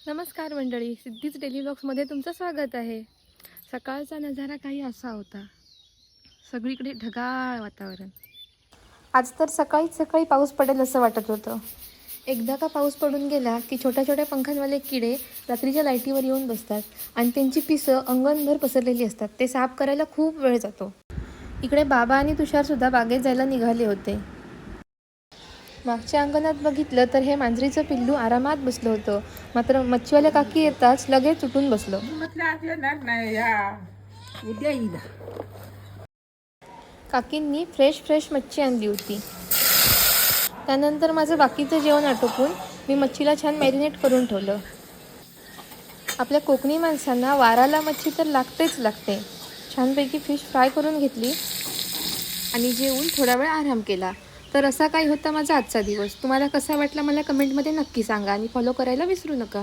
नमस्कार मंडळी, सिद्धीज डेली व्लॉग्समध्ये तुमचं स्वागत आहे. सकाळचा नजारा काही असा होता. सगळीकडे ढगाळ वातावरण. आज तर सकाळी पाऊस पडेल असं वाटत होतं. एकदा का पाऊस पडून गेला की छोट्या छोट्या पंखांवाले किडे रात्रीच्या लाईटीवर येऊन बसतात आणि त्यांची पिसं अंगणभर पसरलेली असतात. ते साफ करायला खूप वेळ जातो. इकडे बाबा आणि तुषारसुद्धा बागेत जायला निघाले होते. मागच्या अंगणात बघितलं तर हे मांजरीचं पिल्लू आरामात बसलं होतं. मात्र मच्छीवाल्या काकी येताच लगेच उठून बसलं. काकींनी फ्रेश मच्छी आणली होती. त्यानंतर माझं बाकीचं जेवण आटोपून मी मच्छीला छान मॅरिनेट करून ठेवलं. आपल्या कोकणी माणसांना वाराला मच्छी तर लागते. छानपैकी फिश फ्राय करून घेतली आणि जेवून थोडा वेळ आराम केला. तर असा काही होता माझा आजचा दिवस. तुम्हाला कसा वाटला मला कमेंटमध्ये नक्की सांगा आणि फॉलो करायला विसरू नका.